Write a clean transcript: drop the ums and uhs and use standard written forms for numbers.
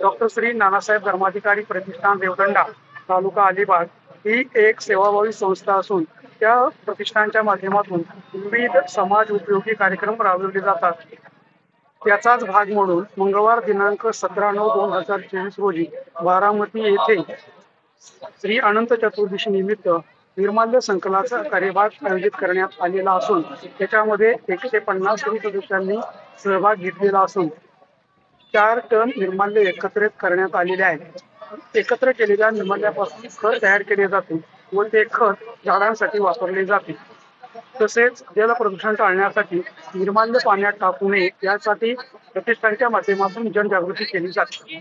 Doctor Shri Nanasaheb Dharmadhikari प्रतिष्ठान देवदंडा तालुका अलिबाग ही एक सेवाभावी संस्था असून त्या प्रतिष्ठानच्या माध्यमातून विविध समाज उपयोगी कार्यक्रम राबवले जातात। त्याचाच भाग म्हणून मंगळवार दिनांक 17/9/2024 रोजी बारामती येथे श्री अनंत चतुर्दशी निमित्त निर्माल्य संकलनाचा कार्यभाग आयोजित करण्यात आलेला असून त्याच्यामध्ये 150 सदस्यांनी सहभाग घेतलेला असून 4 टन निर्माल्य एकत्रित करण्यात आलेले आहे। एकत्र केलेल्या निर्माल्यापासून खत तयार केले जाते व ते खत झाडांसाठी वापरले जाते। तसेच जल प्रदूषण टाळण्यासाठी निर्माल्य पाण्यात टाकू नये यासाठी प्रतिष्ठानच्या माध्यमातून जनजागृती केली जाते।